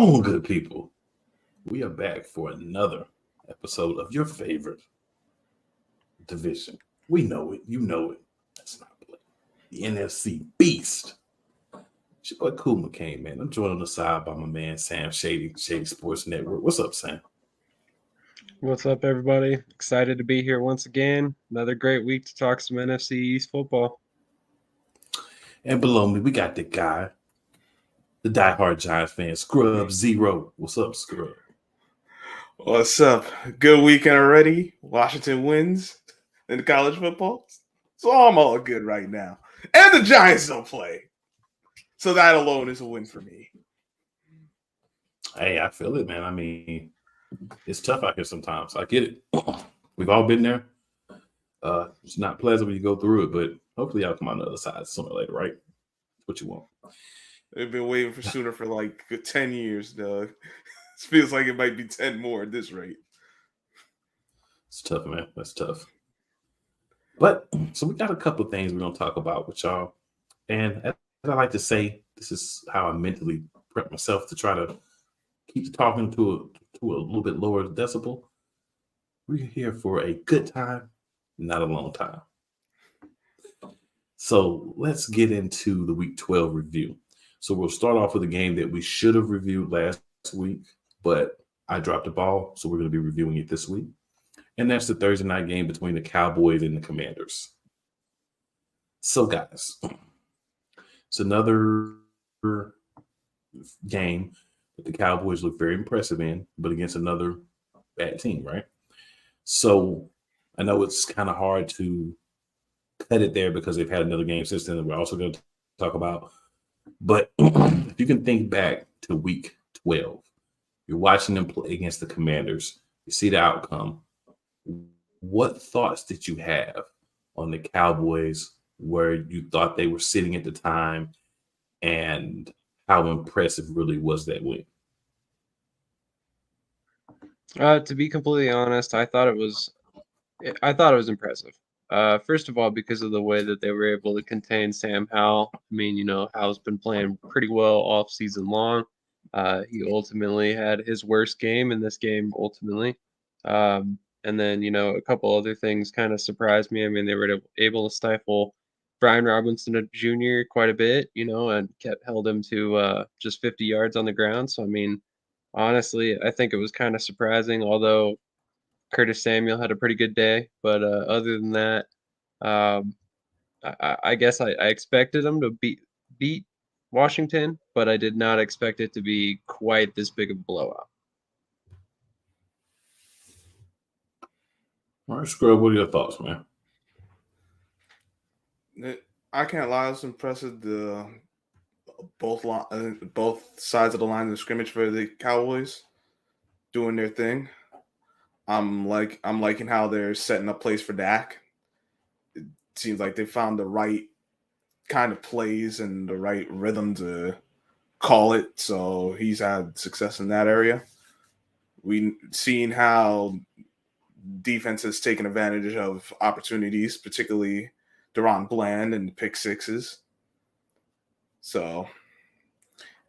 on, good people? We are back for another episode of your favorite division. We know it. You know it. That's not play. The NFC Beast. It's your boy Cool McCain, man. I'm joined on the side by my man Sam Shady Sports Network. What's up, Sam? What's up, everybody? Excited to be here once again. Another great week to talk some NFC East football. And below me, we got the guy, the diehard Giants fan, Scrub Zero. What's up, Scrub? What's up? Good weekend already. Washington wins in the college football. So I'm all good right now. And the Giants don't play. So that alone is a win for me. Hey, I feel it, man. I mean, it's tough out here sometimes. I get it. We've all been there. It's not pleasant when you go through it, but hopefully I'll come on the other side sooner or later, right? What you want. They've been waiting for sooner for like 10 years, Doug. It feels like it might be 10 more at this rate. It's tough, man. That's tough. But so we got a couple of things we're going to talk about with y'all. And as I like to say, this is how I mentally prep myself to try to keep talking to a little bit lower decibel. We're here for a good time, not a long time. So let's get into the Week 12 review. So we'll start off with a game that we should have reviewed last week, but I dropped the ball, so we're going to be reviewing it this week. And that's the Thursday night game between the Cowboys and the Commanders. So, guys, it's another game that the Cowboys look very impressive in, but against another bad team, right? So I know it's kind of hard to cut it there because they've had another game since then that we're also going to talk about. But if you can think back to Week 12, you're watching them play against the Commanders, you see the outcome. What thoughts did you have on the Cowboys where you thought they were sitting at the time, and how impressive really was that win? To be completely honest, I thought it was impressive. First of all, because of the way that they were able to contain Sam Howell. I mean, Howell's been playing pretty well all season long. He ultimately had his worst game in this game, ultimately. And then, a couple other things kind of surprised me. I mean, they were able to stifle Brian Robinson Jr. quite a bit, and held him to just 50 yards on the ground. So, I mean, honestly, I think it was kind of surprising, although Curtis Samuel had a pretty good day. But other than that, I guess I expected him to beat Washington, but I did not expect it to be quite this big of a blowout. All right, Scrub, what are your thoughts, man? I can't lie, it's impressive. Both sides of the line of scrimmage for the Cowboys doing their thing. I'm liking how they're setting up plays for Dak. It seems like they found the right kind of plays and the right rhythm to call it. So he's had success in that area. We've seen how defense has taken advantage of opportunities, particularly Deron Bland and the pick sixes. So,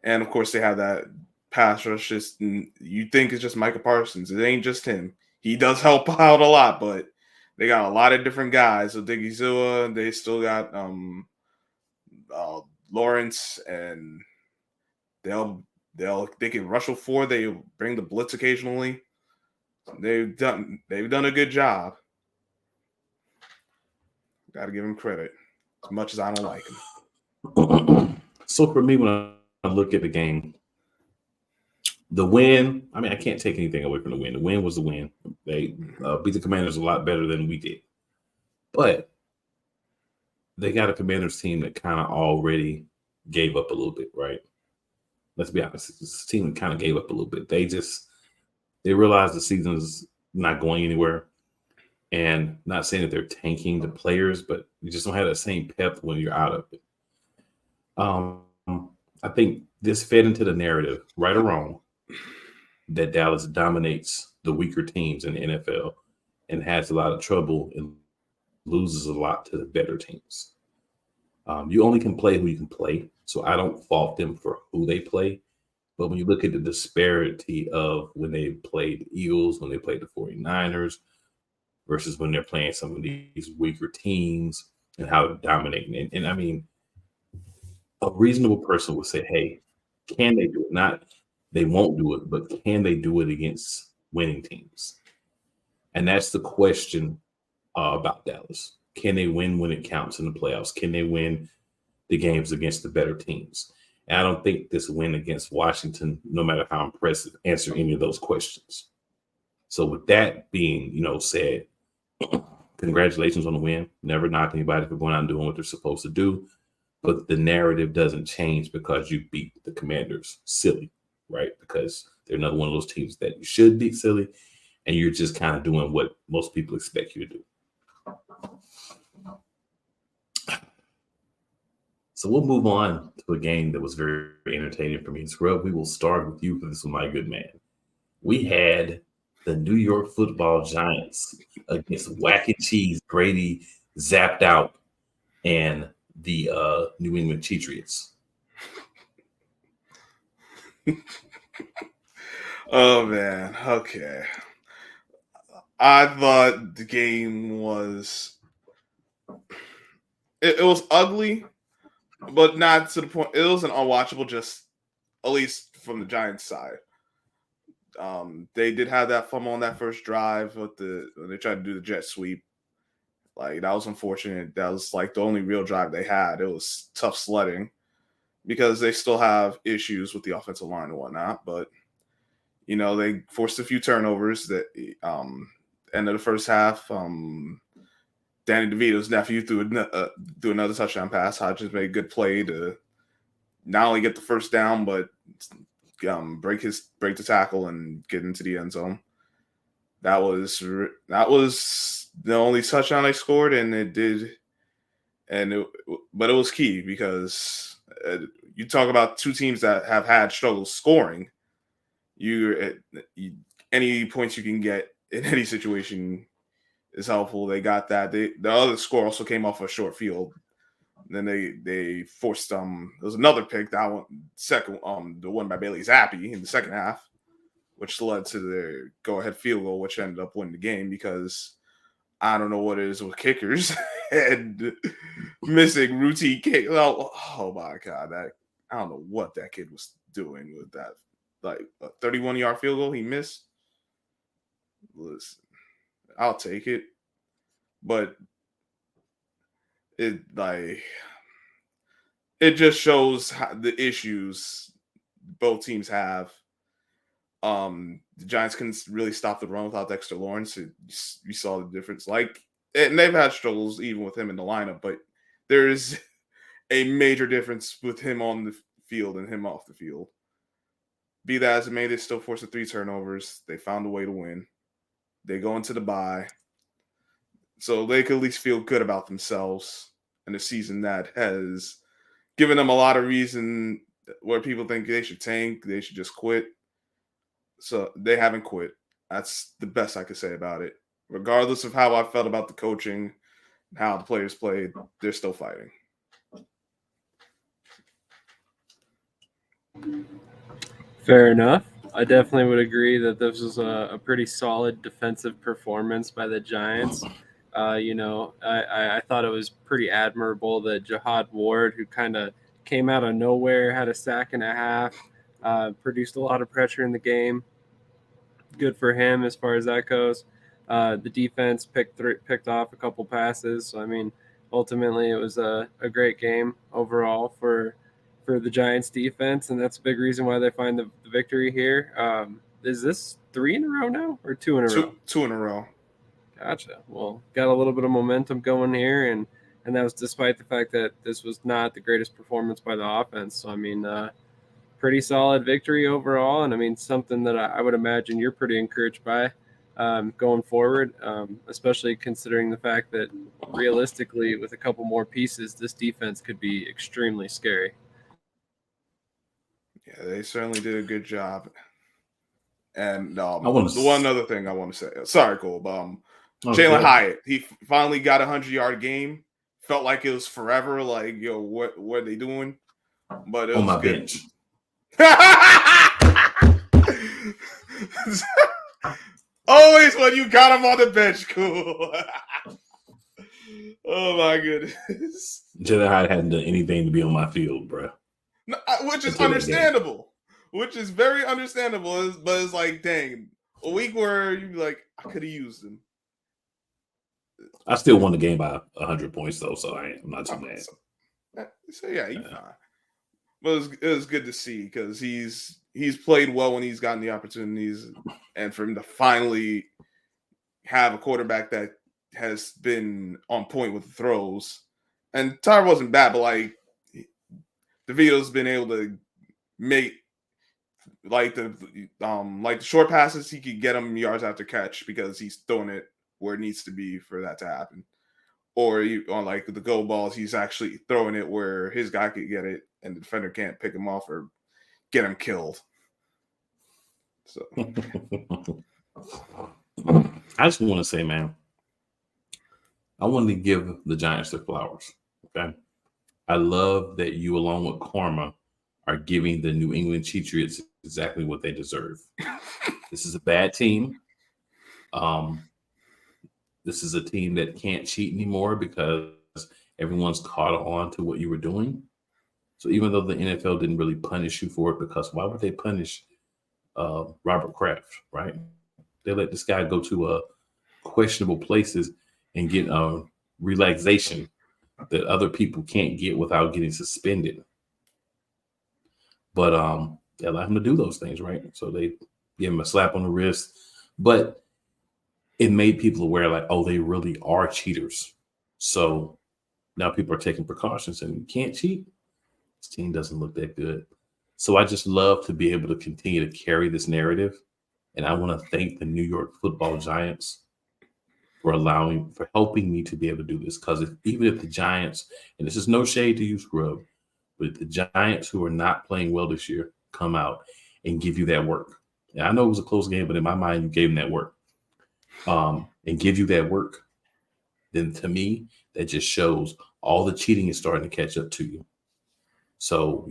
and of course they have that pass rush. You think it's just Micah Parsons. It ain't just him. He does help out a lot, but they got a lot of different guys. So Diggy Zua, they still got Lawrence, and they can rush a four. They bring the blitz occasionally. They've done a good job. Got to give him credit, as much as I don't like him. So for me, when I look at the game, the win, I mean, I can't take anything away from the win. The win was the win. They beat the Commanders a lot better than we did. But they got a Commanders team that kind of already gave up a little bit, right? Let's be honest. This team kind of gave up a little bit. They realized the season's not going anywhere. And not saying that they're tanking the players, but you just don't have that same pep when you're out of it. I think this fed into the narrative, right or wrong, that Dallas dominates the weaker teams in the NFL and has a lot of trouble and loses a lot to the better teams. You only can play who you can play, so I don't fault them for who they play. But when you look at the disparity of when they played the Eagles, when they played the 49ers, versus when they're playing some of these weaker teams and how they're dominating. And I mean, a reasonable person would say, hey, can they do it? Not they won't do it, but can they do it against winning teams? And that's the question about Dallas. Can they win when it counts in the playoffs? Can they win the games against the better teams? And I don't think this win against Washington, no matter how impressive, answer any of those questions. So with that being, said, congratulations on the win. Never knock anybody for going out and doing what they're supposed to do. But the narrative doesn't change because you beat the Commanders silly, right? Because they're another one of those teams that you should beat silly, and you're just kind of doing what most people expect you to do. So we'll move on to a game that was very entertaining for me. Scrub, we will start with you for this one, my good man. We had the New York Football Giants against Whack and Cheese, Brady zapped out, and the New England Patriots. Oh, man. Okay. I thought the game was... It was ugly, but not to the point. It wasn't unwatchable, just at least from the Giants' side. They did have that fumble on that first drive when they tried to do the jet sweep. Like, that was unfortunate. That was like the only real drive they had. It was tough sledding because they still have issues with the offensive line and whatnot. But, they forced a few turnovers that end of the first half. Danny DeVito's nephew threw another touchdown pass. Hodges made a good play to not only get the first down, but break the tackle and get into the end zone. That was the only touchdown they scored, and but it was key because you talk about two teams that have had struggles scoring. Any points you can get in any situation is helpful. They got that. The other score also came off a short field. Then they forced there was another pick, that one second the one by Bailey Zappi in the second half, which led to their go-ahead field goal, which ended up winning the game because I don't know what it is with kickers and missing routine kick. Oh my God, I don't know what that kid was doing with that. Like a 31-yard field goal he missed. Listen, I'll take it, but it just shows the issues both teams have. The Giants couldn't really stop the run without Dexter Lawrence. You saw the difference. And they've had struggles even with him in the lineup, but there is a major difference with him on the field and him off the field. Be that as it may, they still forced 3 turnovers. They found a way to win. They go into the bye. So they could at least feel good about themselves in a season that has given them a lot of reason where people think they should tank, they should just quit. So they haven't quit. That's the best I could say about it. Regardless of how I felt about the coaching and how the players played, they're still fighting. Fair enough. I definitely would agree that this was a pretty solid defensive performance by the Giants. I thought it was pretty admirable that Jihad Ward, who kind of came out of nowhere, had a sack and a half, produced a lot of pressure in the game. Good for him as far as that goes. The defense picked off a couple passes. So, I mean, ultimately it was a great game overall for the Giants defense, and that's a big reason why they find the victory here. Is this 3 in a row now or 2 in a row? 2 in a row. Gotcha. Well, got a little bit of momentum going here, and that was despite the fact that this was not the greatest performance by the offense. So, I mean, pretty solid victory overall, and I mean, something that I would imagine you're pretty encouraged by going forward, especially considering the fact that realistically, with a couple more pieces, this defense could be extremely scary. Yeah, they certainly did a good job. And one other thing I want to say. Sorry, Cole. Jalen Hyatt, he finally got a 100-yard game. Felt like it was forever. Like, what are they doing? But it was on my good. bench. Always when you got him on the bench, cool. Oh my goodness. Jalen Hyde hadn't done anything to be on my field, bro. No, which is Until that game. understandable. Which is very understandable. But it's like, dang, a week where you'd be like, I could have used him. I still won the game by 100 points, though, so I'm not too mad. So yeah, you're fine. But it was good to see because he's played well when he's gotten the opportunities, and for him to finally have a quarterback that has been on point with the throws. And Tyler wasn't bad, but like DeVito's been able to make like the short passes, he could get them yards after catch because he's throwing it where it needs to be for that to happen. Or on like the go balls, he's actually throwing it where his guy could get it and the defender can't pick him off or get him killed. So I just want to say, man, I wanted to give the Giants their flowers. Okay. I love that you, along with Karma, are giving the New England Patriots exactly what they deserve. This is a bad team. This is a team that can't cheat anymore because everyone's caught on to what you were doing. So even though the NFL didn't really punish you for it, because why would they punish Robert Kraft, right? They let this guy go to questionable places and get relaxation that other people can't get without getting suspended. But they allow him to do those things, right? So they give him a slap on the wrist. But it made people aware, like, oh, they really are cheaters. So now people are taking precautions and you can't cheat. This team doesn't look that good. So I just love to be able to continue to carry this narrative. And I want to thank the New York Football Giants for helping me to be able to do this. Because even if the Giants, and this is no shade to you, Scrub, but if the Giants, who are not playing well this year, come out and give you that work. And I know it was a close game, but in my mind, you gave them that work. And give you that work, then to me, that just shows all the cheating is starting to catch up to you. So,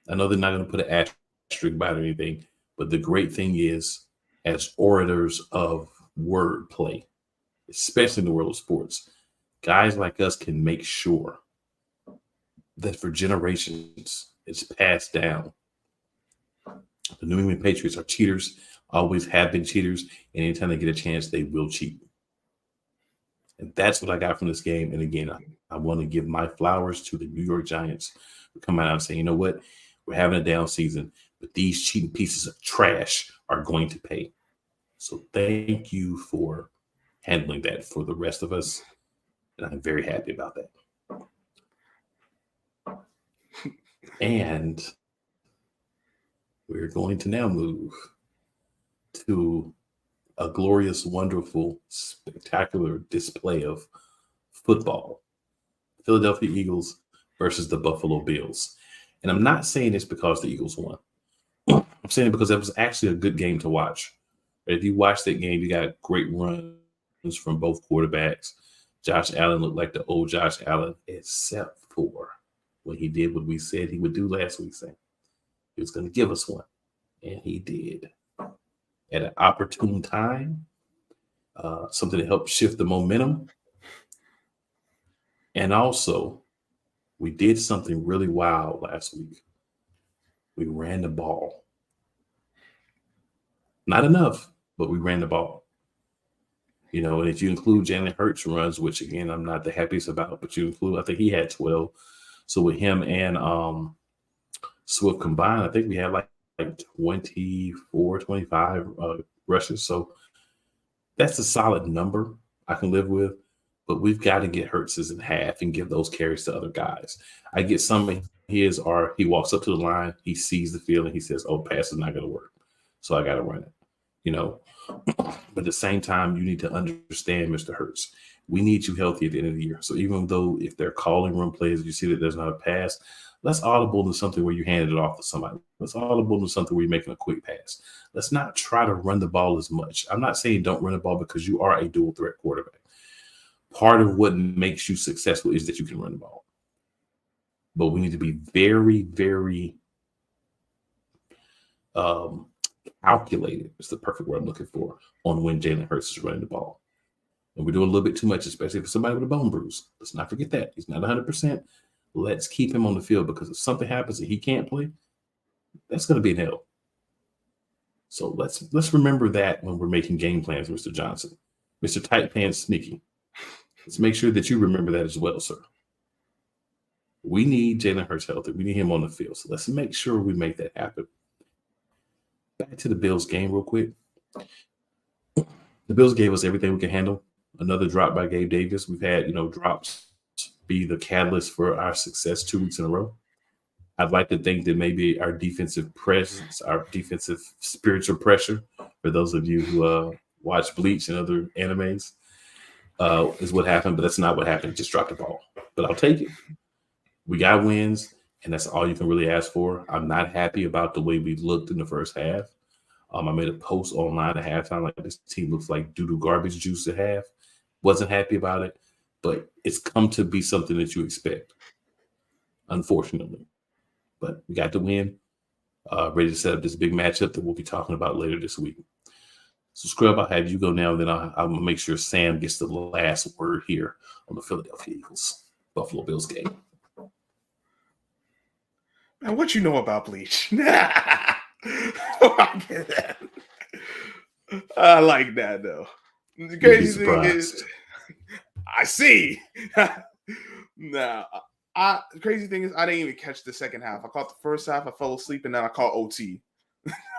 I know they're not going to put an asterisk by it or anything, but the great thing is, as orators of wordplay, especially in the world of sports, guys like us can make sure that for generations it's passed down. The New England Patriots are cheaters, always have been cheaters, and anytime they get a chance, they will cheat. And that's what I got from this game. And again, I want to give my flowers to the New York Giants who come out and say, you know what? We're having a down season, but these cheating pieces of trash are going to pay. So thank you for handling that for the rest of us. And I'm very happy about that. And we're going to now move to a glorious, wonderful, spectacular display of football. Philadelphia Eagles versus the Buffalo Bills. And I'm not saying this because the Eagles won. I'm saying it because it was actually a good game to watch. If you watch that game, you got great runs from both quarterbacks. Josh Allen looked like the old Josh Allen, except for when he did what we said he would do last week. Saying he was going to give us one. And he did. At an opportune time, something to help shift the momentum. And also, we did something really wild last week. We ran the ball. Not enough, but we ran the ball. And if you include Jalen Hurts runs, which again, I'm not the happiest about, but you include, I think he had 12. So with him and Swift combined, I think we had like 24, 25 rushes. So that's a solid number I can live with, but we've got to get Hurts in half and give those carries to other guys. I get some of his are he walks up to the line, he sees the field, and he says, oh, pass is not going to work. So I got to run it, But at the same time, you need to understand, Mr. Hurts, we need you healthy at the end of the year. So even though if they're calling run plays, you see that there's not a pass, let's audible to something where you handed it off to somebody. Let's audible to something where you're making a quick pass. Let's not try to run the ball as much. I'm not saying don't run the ball because you are a dual threat quarterback. Part of what makes you successful is that you can run the ball. But we need to be very, very calculated is the perfect word I'm looking for on when Jalen Hurts is running the ball. And we're doing a little bit too much, especially for somebody with a bone bruise. Let's not forget that. He's not 100%. Let's keep him on the field, because if something happens and he can't play, that's going to be an L. So let's remember that when we're making game plans, Mr. Johnson. Mr. Tight Pants Sneaky. Let's make sure that you remember that as well, sir. We need Jalen Hurts healthy. We need him on the field. So let's make sure we make that happen. Back to the Bills game real quick. The Bills gave us everything we can handle. Another drop by Gabe Davis. We've had, drops be the catalyst for our success 2 weeks in a row. I'd like to think that maybe our defensive presence, our defensive spiritual pressure, for those of you who watch Bleach and other animes, is what happened, but that's not what happened. Just dropped the ball. But I'll take it. We got wins, and that's all you can really ask for. I'm not happy about the way we looked in the first half. I made a post online at halftime like this team looks like doo-doo garbage juice at half. Wasn't happy about it, but it's come to be something that you expect, unfortunately. But we got the win. Ready to set up this big matchup that we'll be talking about later this week. So, Scrub, I'll have you go now, and then I'll make sure Sam gets the last word here on the Philadelphia Eagles Buffalo Bills game. Man, what you know about Bleach? I like that, though. The crazy thing is, I see. The crazy thing is, I didn't even catch the second half. I caught the first half, I fell asleep, and then I caught OT,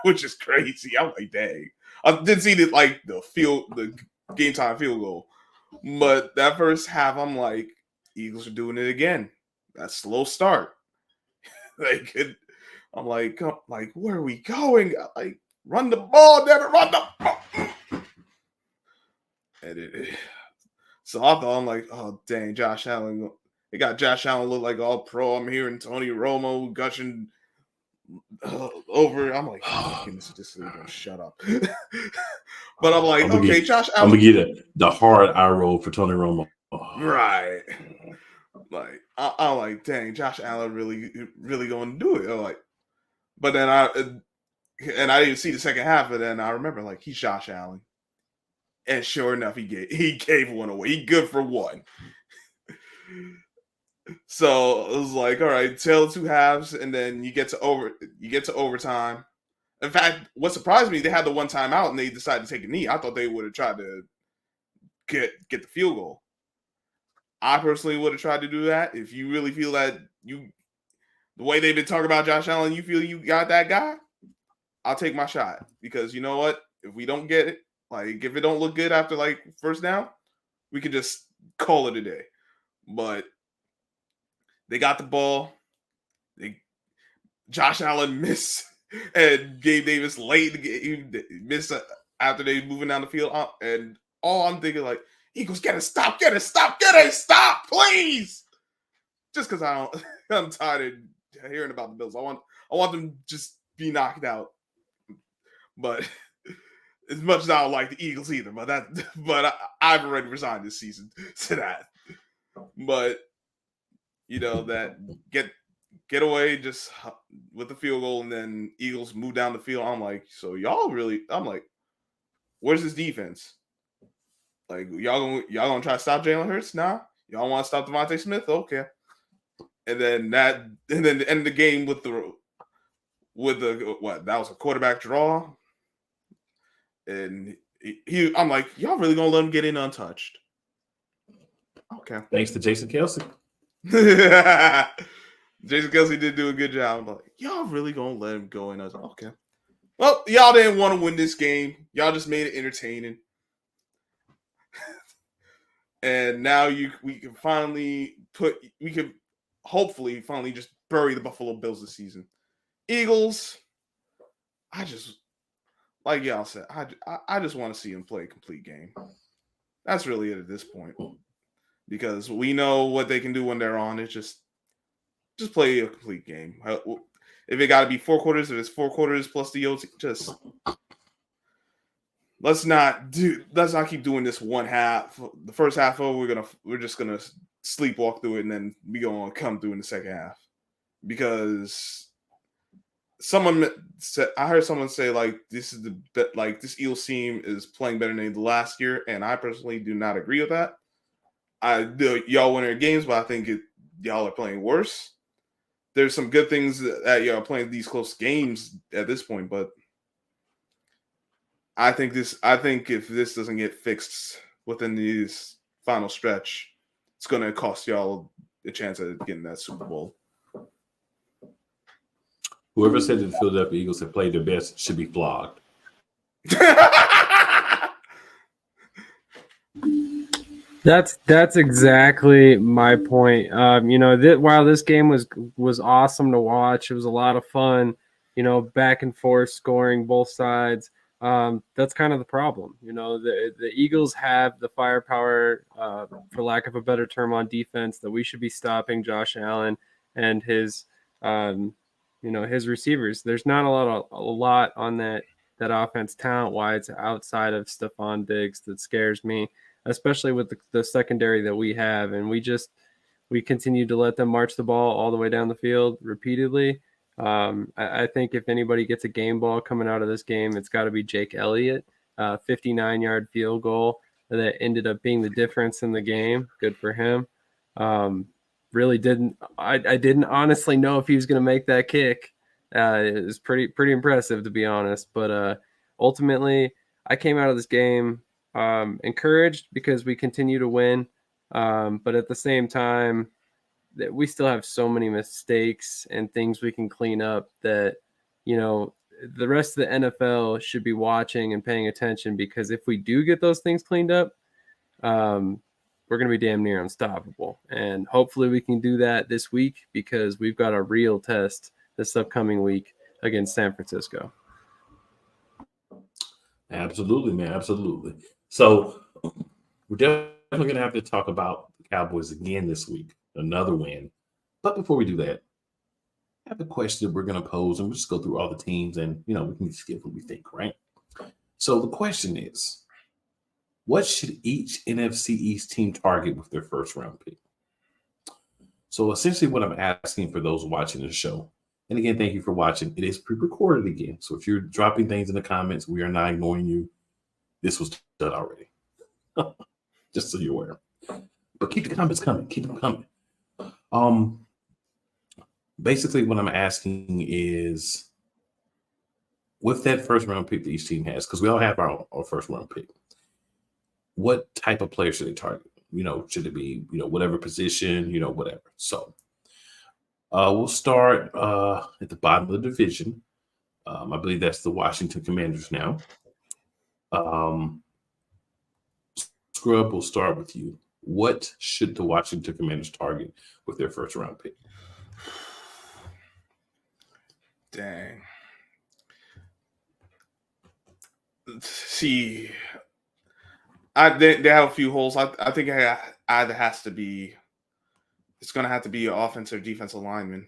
which is crazy. I'm like, dang. I didn't see the game time field goal, but that first half, I'm like, Eagles are doing it again. That slow start. I'm like, where are we going? Like, run the ball, never run the ball. So I thought, I'm like, oh dang, Josh Allen. They got Josh Allen look like all pro. I'm hearing Tony Romo gushing over. I'm like, oh my goodness, this is gonna shut up. But I'm like, okay, Josh Allen. I'm gonna get the hard eye roll for Tony Romo. Right. Like, I'm like, dang, Josh Allen really going to do it. I'm like, but then I didn't see the second half, but then I remember, like, he's Josh Allen. And sure enough, he gave one away. He good for one. So it was like, all right, tale of two halves, and then you get to overtime. In fact, what surprised me, they had the one timeout and they decided to take a knee. I thought they would have tried to get the field goal. I personally would have tried to do that. If you really feel that the way they've been talking about Josh Allen, you feel you got that guy, I'll take my shot. Because you know what? If we don't get it, like if it don't look good after like first down, we could just call it a day. But they got the ball. Josh Allen missed, and Gabe Davis late in the game missed after they moving down the field. And all I'm thinking, like, Eagles, get a stop, please. Just because I'm tired of hearing about the Bills. I want them to just be knocked out. But as much as I don't like the Eagles either, but I've already resigned this season to that. But that get away just with the field goal, and then Eagles move down the field. I'm like, so I'm like, where's this defense? Like, y'all gonna try to stop Jalen Hurts? Nah. Y'all want to stop Devontae Smith? Okay. And then the end of the game with the what? That was a quarterback draw. And I'm like, y'all really gonna let him get in untouched? Okay. Thanks to Jason Kelce. Jason Kelce did do a good job. I'm like, y'all really gonna let him go in untouched? Okay. Well, y'all didn't want to win this game. Y'all just made it entertaining. And now we can hopefully finally just bury the Buffalo Bills this season. Eagles, I just, like y'all said, I just want to see them play a complete game. That's really it at this point. Because we know what they can do when they're on. It's just play a complete game. If it got to be 4 quarters, if it's 4 quarters plus the OT, just let's not keep doing this one half. The first half over, we're just gonna sleepwalk through it, and then we gonna come through in the second half. Because I heard someone say like this Eagles team is playing better than the last year, and I personally do not agree with that. Y'all win their games, but I think y'all are playing worse. There's some good things that y'all are playing these close games at this point, but I think if this doesn't get fixed within this final stretch, it's going to cost y'all a chance at getting that Super Bowl. Whoever said that the Philadelphia Eagles have played their best should be flogged. That's exactly my point. While this game was awesome to watch, it was a lot of fun. Back and forth scoring both sides. That's kind of the problem. The Eagles have the firepower, for lack of a better term, on defense that we should be stopping Josh Allen and his receivers. There's not a lot on that offense talent-wise outside of Stephon Diggs that scares me, especially with the secondary that we have. And we continue to let them march the ball all the way down the field repeatedly. I think if anybody gets a game ball coming out of this game, it's got to be Jake Elliott. 59-yard field goal that ended up being the difference in the game. Good for him. Really didn't. I didn't honestly know if he was going to make that kick. It was pretty impressive, to be honest. But ultimately, I came out of this game encouraged because we continue to win. But at the same time, that we still have so many mistakes and things we can clean up that, the rest of the NFL should be watching and paying attention, because if we do get those things cleaned up, we're going to be damn near unstoppable. And hopefully we can do that this week, because we've got a real test this upcoming week against San Francisco. Absolutely, man. Absolutely. So we're definitely going to have to talk about the Cowboys again this week. Another win. But before we do that, I have a question we're going to pose, and we'll just go through all the teams, and we can just give what we think, right? So the question is, what should each NFC East team target with their first round pick? So essentially what I'm asking for those watching the show, and again, thank you for watching. It is pre-recorded again. So if you're dropping things in the comments, we are not ignoring you. This was done already. Just so you're aware. But keep the comments coming. Keep them coming. Basically what I'm asking is, with that first round pick that each team has, because we all have our first round pick, what type of player should they target? Should it be, whatever position, whatever. So we'll start at the bottom of the division. I believe that's the Washington Commanders now. Scrub, we'll start with you. What should the Washington Commanders target with their first round pick? Dang. See, they have a few holes. I think it either has to be. It's going to have to be an offensive or defensive lineman.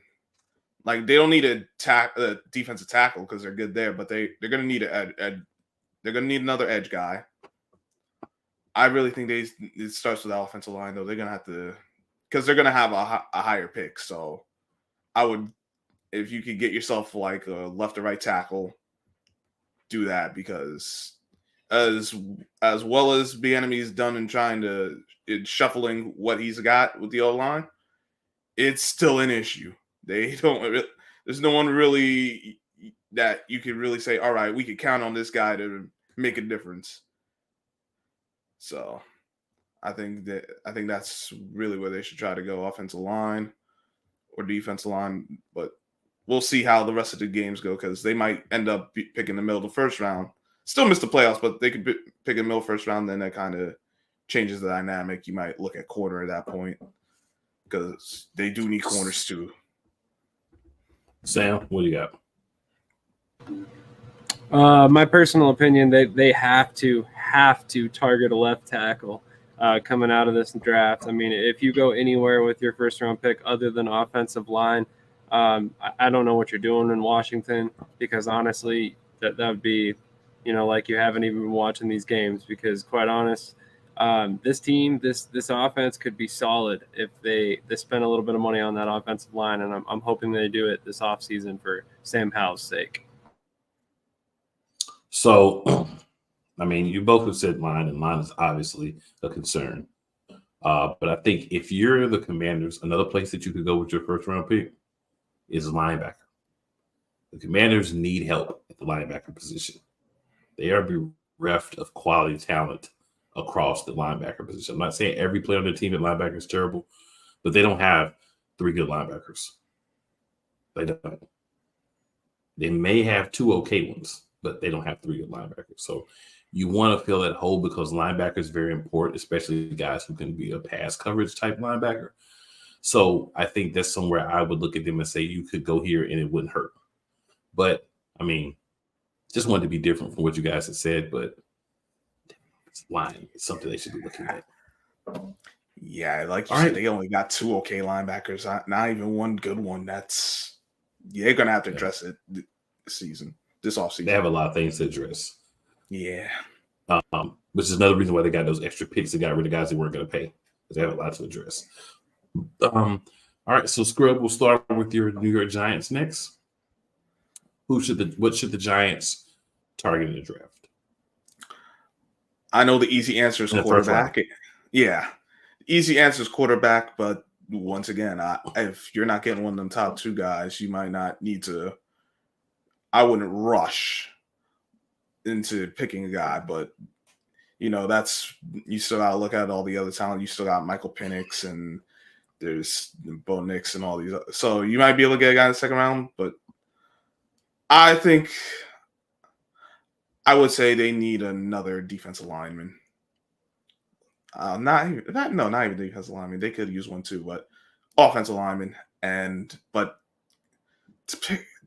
Like, they don't need a defensive tackle because they're good there, but they're going to need they're going to need another edge guy. I really think it starts with the offensive line, though. They're going to have to, because they're going to have a higher pick. So I would, if you could get yourself like a left or right tackle, do that, because as well as Bieniemy's done in trying to shuffling what he's got with the O-line, it's still an issue. There's no one really that you could really say, all right, we could count on this guy to make a difference. So I think that's really where they should try to go, offensive line or defensive line. But we'll see how the rest of the games go, because they might end up picking the middle of the first round. Still miss the playoffs, but they could pick a middle first round. Then that kind of changes the dynamic. You might look at corner at that point, because they do need corners too. Sam, what do you got? My personal opinion, they have to target a left tackle coming out of this draft. I mean, if you go anywhere with your first round pick other than offensive line, I don't know what you're doing in Washington, because honestly, that would be, like you haven't even been watching these games, because quite honest, This team, this offense could be solid if they spend a little bit of money on that offensive line, and I'm hoping they do it this offseason for Sam Howell's sake. So, I mean, you both have said line, and line is obviously a concern. But I think if you're the Commanders, another place that you could go with your first round pick is linebacker. The Commanders need help at the linebacker position. They are bereft of quality talent across the linebacker position. I'm not saying every player on the team at linebacker is terrible, but they don't have 3 good linebackers. They don't. They may have 2 okay ones, but they don't have 3 good linebackers. So you want to fill that hole because linebacker is very important, especially guys who can be a pass coverage type linebacker. So I think that's somewhere I would look at them and say you could go here and it wouldn't hurt. But, I mean, just wanted to be different from what you guys had said, but line is something they should be looking at. Yeah, like you said, they only got 2 okay linebackers, not even 1 good one. They're going to have to address it this offseason. They have a lot of things to address. Yeah. Which is another reason why they got those extra picks. They got rid of guys they weren't going to pay because they have a lot to address. All right, so Scrub, we'll start with your New York Giants next. What should the Giants target in the draft? I know the easy answer is quarterback. Yeah, easy answer is quarterback, but once again, if you're not getting one of them top 2 guys, you might not need to. I wouldn't rush into picking a guy, but you still got to look at all the other talent. You still got Michael Penix and there's Bo Nix and all these. So you might be able to get a guy in the second round, but I think I would say they need another defensive lineman. Not even defensive lineman. They could use one too, but offensive lineman. But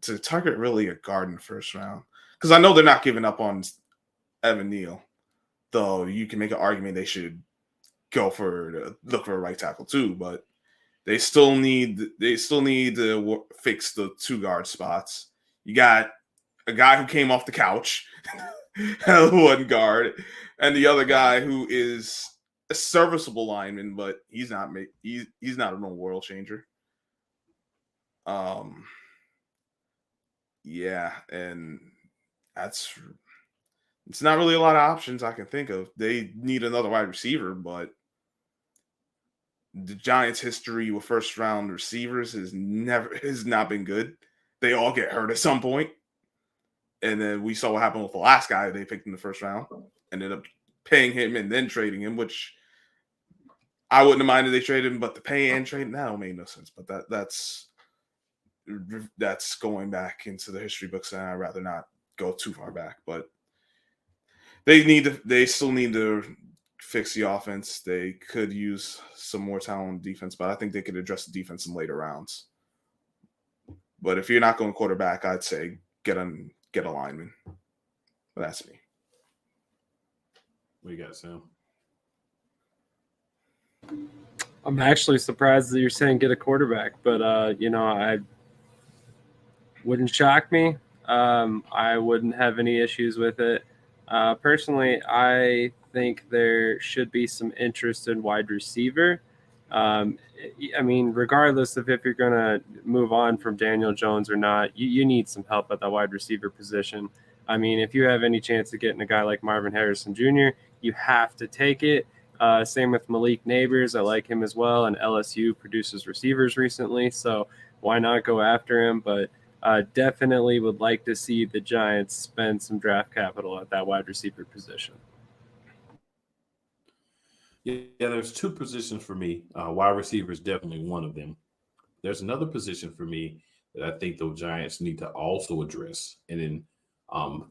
to target really a guard in the first round, because I know they're not giving up on Evan Neal, though you can make an argument they should look for a right tackle too. But they still need to fix the 2 guard spots. You got a guy who came off the couch, one guard, and the other guy who is a serviceable lineman, but he's not a known world changer. Yeah, and it's not really a lot of options I can think of. They need another wide receiver, but the Giants' history with first round receivers has not been good. They all get hurt at some point. And then we saw what happened with the last guy they picked in the first round. Ended up paying him and then trading him, which I wouldn't have minded they traded him, but the pay and trading, that don't make no sense. But that's going back into the history books, and I'd rather not go too far back. But they still need to fix the offense. They could use some more talent on defense, but I think they could address the defense in later rounds. But if you're not going quarterback, I'd say get a lineman. But that's me. What you got, Sam? I'm actually surprised that you're saying get a quarterback, but I wouldn't shock me. I wouldn't have any issues with it. Personally, I think there should be some interest in wide receiver. Regardless of if you're going to move on from Daniel Jones or not, you need some help at the wide receiver position. I mean, if you have any chance of getting a guy like Marvin Harrison Jr., you have to take it. Same with Malik Neighbors. I like him as well, and LSU produces receivers recently, so why not go after him? But definitely would like to see the Giants spend some draft capital at that wide receiver position. Yeah, there's 2 positions for me. Wide receiver is definitely one of them. There's another position for me that I think the Giants need to also address. And then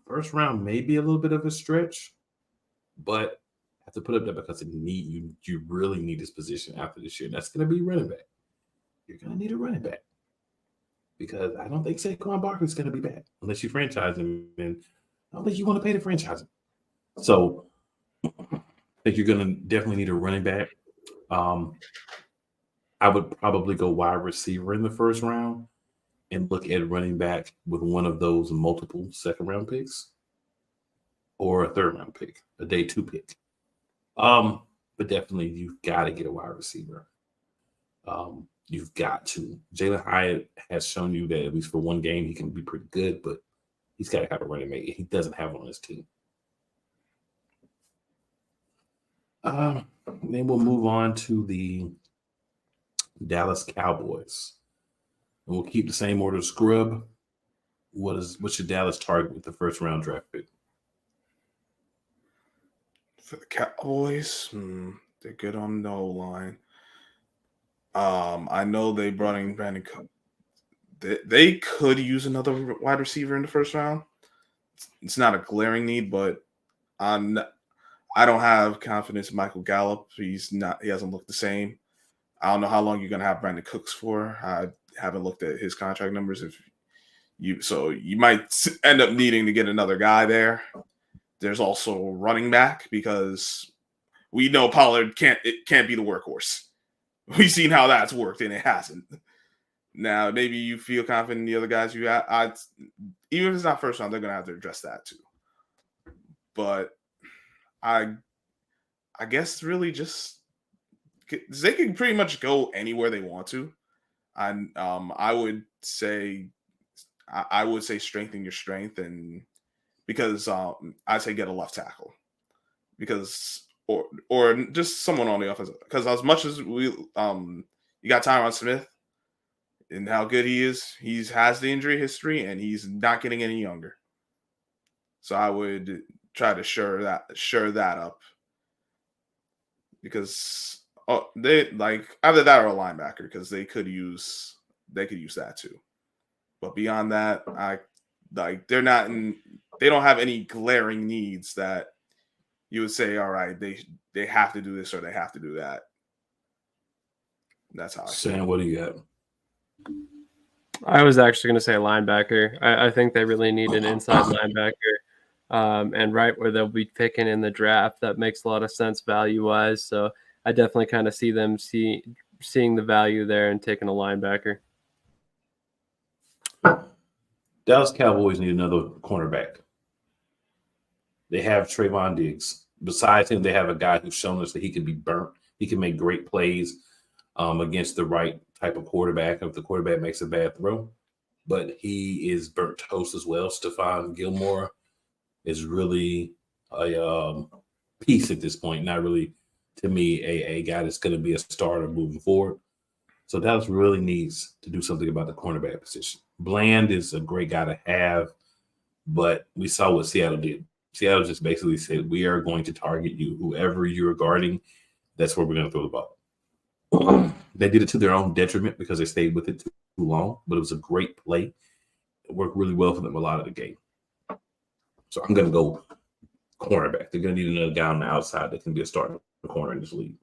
first round may be a little bit of a stretch, but I have to put up that because you really need this position after this year. And that's going to be running back. You're going to need a running back because I don't think Saquon Barkley is going to be back unless you franchise him. And I don't think you want to pay to franchise him. So I think you're going to definitely need a running back. I would probably go wide receiver in the first round and look at running back with one of those multiple second-round picks or a third-round pick, a day 2 pick. but definitely you've got to get a wide receiver. You've got to. Jalen Hyatt has shown you that at least for one game he can be pretty good, but he's got to have a running mate. He doesn't have one on his team. Then we'll move on to the Dallas Cowboys. And we'll keep the same order. Scrub, what's your Dallas target with the first round draft pick? For the Cowboys, they're good on the O-line. I know they brought in Brandon Cook. They could use another wide receiver in the first round. It's not a glaring need, but I don't have confidence in Michael Gallup. He hasn't looked the same. I don't know how long you're gonna have Brandon Cooks for. I haven't looked at his contract numbers. So you might end up needing to get another guy there. There's also running back because we know Pollard can't be the workhorse. We've seen how that's worked and it hasn't. Now maybe you feel confident in the other guys you have. Even if it's not first round, they're gonna have to address that too. But I guess really just they can pretty much go anywhere they want to. I would say strengthen your strength, and because I'd say get a left tackle, because or just someone on the offensive, because as much as you got Tyron Smith and how good he is, he has the injury history and he's not getting any younger. So I would try to shore that up, because they like either that or a linebacker, because they could use that too. But beyond that, they don't have any glaring needs that you would say, all right, they have to do this or they have to do that. That's how I feel. Sam, what do you got? I was actually going to say linebacker. I think they really need an inside linebacker. And right where they'll be picking in the draft, that makes a lot of sense value-wise. So I definitely kind of see them seeing the value there and taking a linebacker. Dallas Cowboys need another cornerback. They have Trayvon Diggs. Besides him, they have a guy who's shown us that he can be burnt. He can make great plays against the right type of quarterback if the quarterback makes a bad throw. But he is burnt toast as well. Stephon Gilmore is really a piece at this point. Not really, to me, a guy that's going to be a starter moving forward. So Dallas really needs to do something about the cornerback position. Bland is a great guy to have, but we saw what Seattle did. Seattle just basically said, we are going to target you. Whoever you're guarding, that's where we're going to throw the ball. They did it to their own detriment because they stayed with it too long, but it was a great play. It worked really well for them a lot of the game. So I'm going to go cornerback. They're going to need another guy on the outside that can be a starting corner in this league.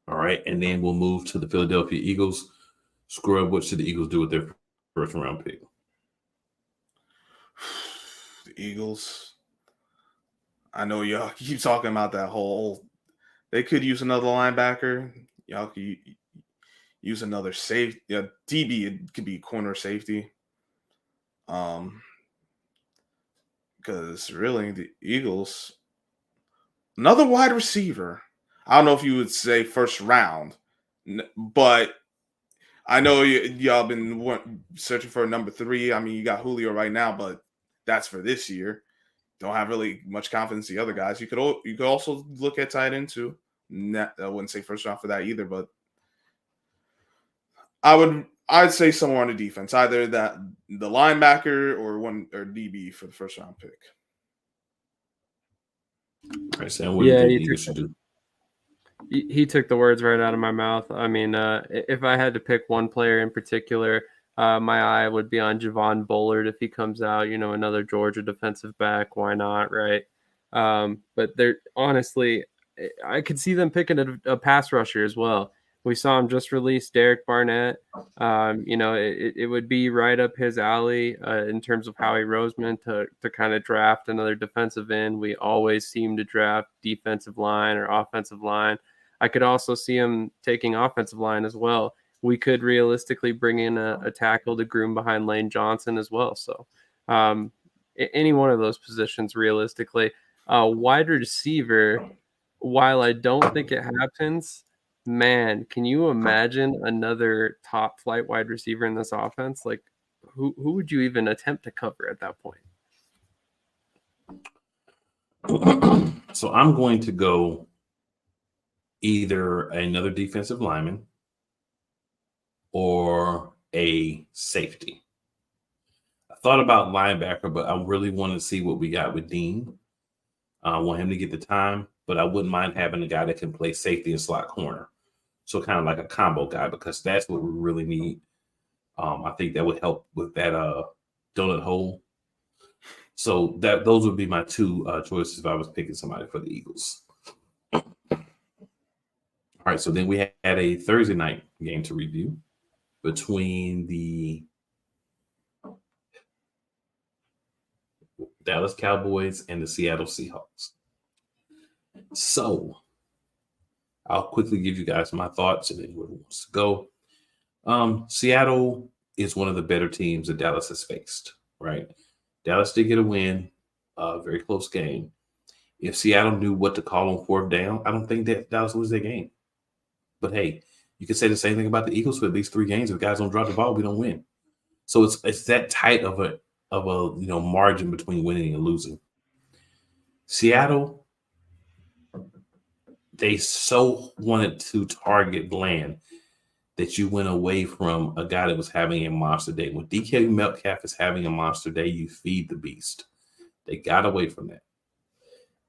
All right, and then we'll move to the Philadelphia Eagles. Scrub, what should the Eagles do with their first round pick? The Eagles, I know y'all keep talking about that whole. They could use another linebacker. Y'all could use another safety. Yeah, DB, it could be corner safety. Because really, the Eagles, another wide receiver. I don't know if you would say first round, but I know y'all been searching for a number 3. I mean, you got Julio right now, but that's for this year. Don't have really much confidence in the other guys. You could also look at tight end too. I wouldn't say first round for that either, but I'd say somewhere on the defense, either the linebacker or DB for the first round pick. All right, Sam, what do you think the Eagles should do? He took the words right out of my mouth. I mean, if I had to pick one player in particular, my eye would be on Javon Bullard if he comes out. Another Georgia defensive back. Why not, right? But they're honestly, I could see them picking a pass rusher as well. We saw him just release Derek Barnett. It would be right up his alley in terms of Howie Roseman to kind of draft another defensive end. We always seem to draft defensive line or offensive line. I could also see him taking offensive line as well. We could realistically bring in a tackle to groom behind Lane Johnson as well. So any one of those positions realistically. Wide receiver, while I don't think it happens, man, can you imagine another top flight wide receiver in this offense? Like, who would you even attempt to cover at that point? So I'm going to go either another defensive lineman or a safety. I thought about linebacker, but I really want to see what we got with Dean. I want him to get the time, but I wouldn't mind having a guy that can play safety and slot corner. So kind of like a combo guy, because that's what we really need. I think that would help with that donut hole. So those would be my two choices if I was picking somebody for the Eagles. All right, so then we had a Thursday night game to review between the Dallas Cowboys and the Seattle Seahawks. So I'll quickly give you guys my thoughts and then whoever wants to go. Seattle is one of the better teams that Dallas has faced, right? Dallas did get a win, a very close game. If Seattle knew what to call on fourth down, I don't think that Dallas lose their game. But hey, you can say the same thing about the Eagles for at least 3 games. If guys don't drop the ball, we don't win. So it's that tight of a margin between winning and losing. Seattle, they so wanted to target Bland that you went away from a guy that was having a monster day. When DK Metcalf is having a monster day, you feed the beast. They got away from that.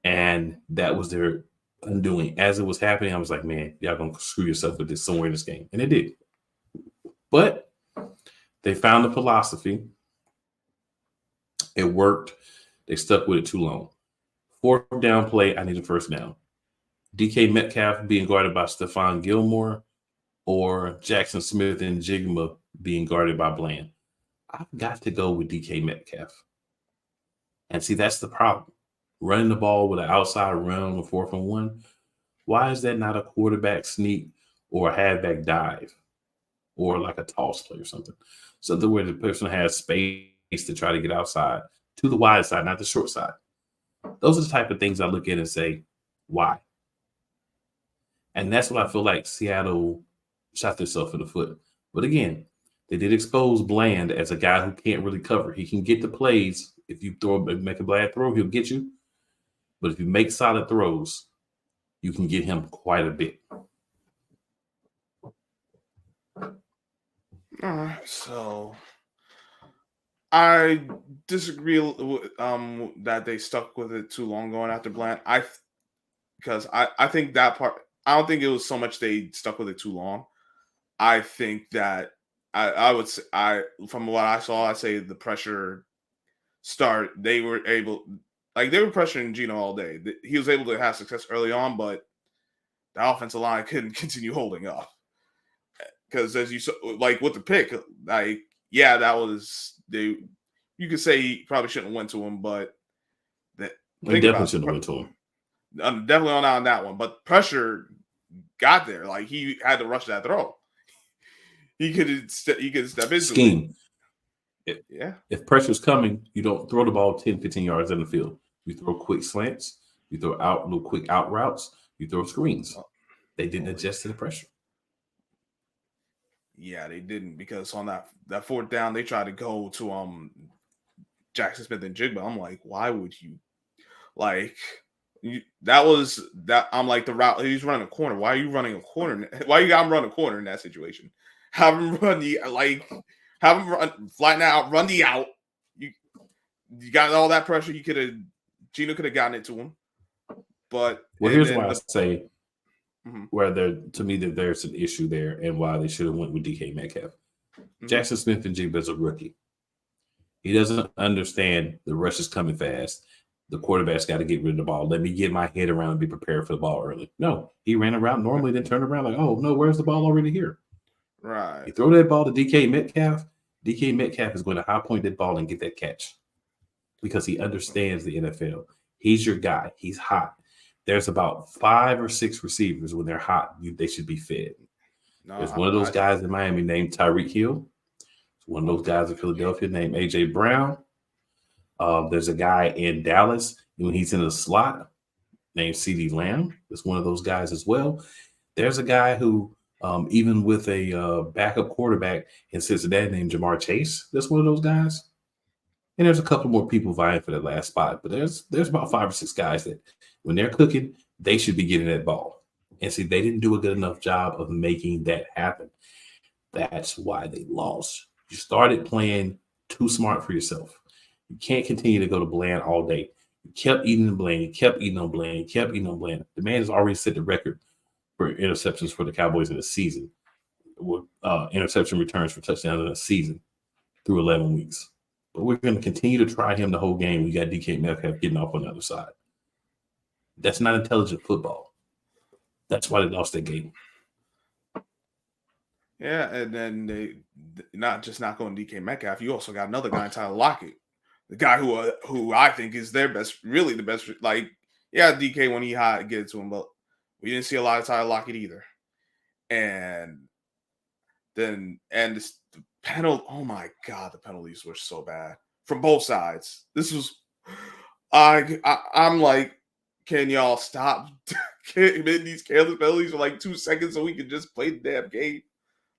And that was their undoing. As it was happening, I was like, man, y'all going to screw yourself with this somewhere in this game. And they did. But they found the philosophy. It worked. They stuck with it too long. Fourth down play, I need a first down. DK Metcalf being guarded by Stephon Gilmore or Jackson Smith and Jigma being guarded by Bland. I've got to go with DK Metcalf. And see, that's the problem. Running the ball with an outside run on the 4th and 1. Why is that not a quarterback sneak or a halfback dive or like a toss play or something? Something where the person has space to try to get outside to the wide side, not the short side. Those are the type of things I look at and say, why? And that's what I feel like Seattle shot themselves in the foot. But again, they did expose Bland as a guy who can't really cover. He can get the plays. If you make a bad throw, he'll get you. But if you make solid throws, you can get him quite a bit. So I disagree that they stuck with it too long going after Bland. Because I think that part, I don't think it was so much they stuck with it too long. I think that I would say, from what I saw, I say the pressure start. They were pressuring Gino all day. He was able to have success early on, but the offensive line couldn't continue holding up. Because as you saw, like with the pick, that was you could say he probably shouldn't have went to him, but He definitely shouldn't have went to him. Definitely on that one, but pressure got there. Like he had to rush that throw. He could step into scheme. Yeah. If pressure's coming, you don't throw the ball 10, 15 yards in the field. You throw quick slants. You throw little quick out routes. You throw screens. They didn't adjust to the pressure. Yeah, they didn't, because on that 4th down, they tried to go to Jackson Smith and Jigba. I'm like, why would you? Like, I'm like, the route, he's running a corner. Why are you running a corner? Why you got him run a corner in that situation? Have him run flatten out, run the out. You got all that pressure. Gino could have gotten it to him. But here's why I say where to me that there's an issue there and why they should have went with DK Metcalf. Jackson Smith and Jigba is a rookie. He doesn't understand the rush is coming fast. The quarterback's got to get rid of the ball. Let me get my head around and be prepared for the ball early. No, he ran a route normally, then turned around like, oh, no, where's the ball already here? Right. You throw that ball to DK Metcalf. DK Metcalf is going to high point that ball and get that catch because he understands the NFL. He's your guy. He's hot. There's about 5 or 6 receivers when they're hot. They should be fed. There's one of those guys in Miami named Tyreek Hill. There's one of those guys in Philadelphia named A.J. Brown. There's a guy in Dallas when he's in the slot. named CD Lamb. Is one of those guys as well. There's a guy who, even with a backup quarterback in Cincinnati named Jamar Chase, that's one of those guys. And there's a couple more people vying for that last spot, but there's about 5 or 6 guys that when they're cooking, they should be getting that ball. And see, they didn't do a good enough job of making that happen. That's why they lost. You started playing too smart for yourself. You can't continue to go to Bland all day. You kept eating on Bland. You kept eating on Bland. You kept eating on Bland. The man has already set the record for interceptions for the Cowboys in a season. With interception returns for touchdowns in a season through 11 weeks. But we're going to continue to try him the whole game. We got DK Metcalf getting off on the other side. That's not intelligent football. That's why they lost that game. Yeah, and then they not going DK Metcalf. You also got another guy, Tyler Lockett, the guy who I think is their best, really the best. Like, yeah, DK when he hot get to him, but we didn't see a lot of Tyler Lockett either. And then the penalty. Oh my God, the penalties were so bad from both sides. This was, I'm like, can y'all stop committing these careless penalties for like 2 seconds so we can just play the damn game?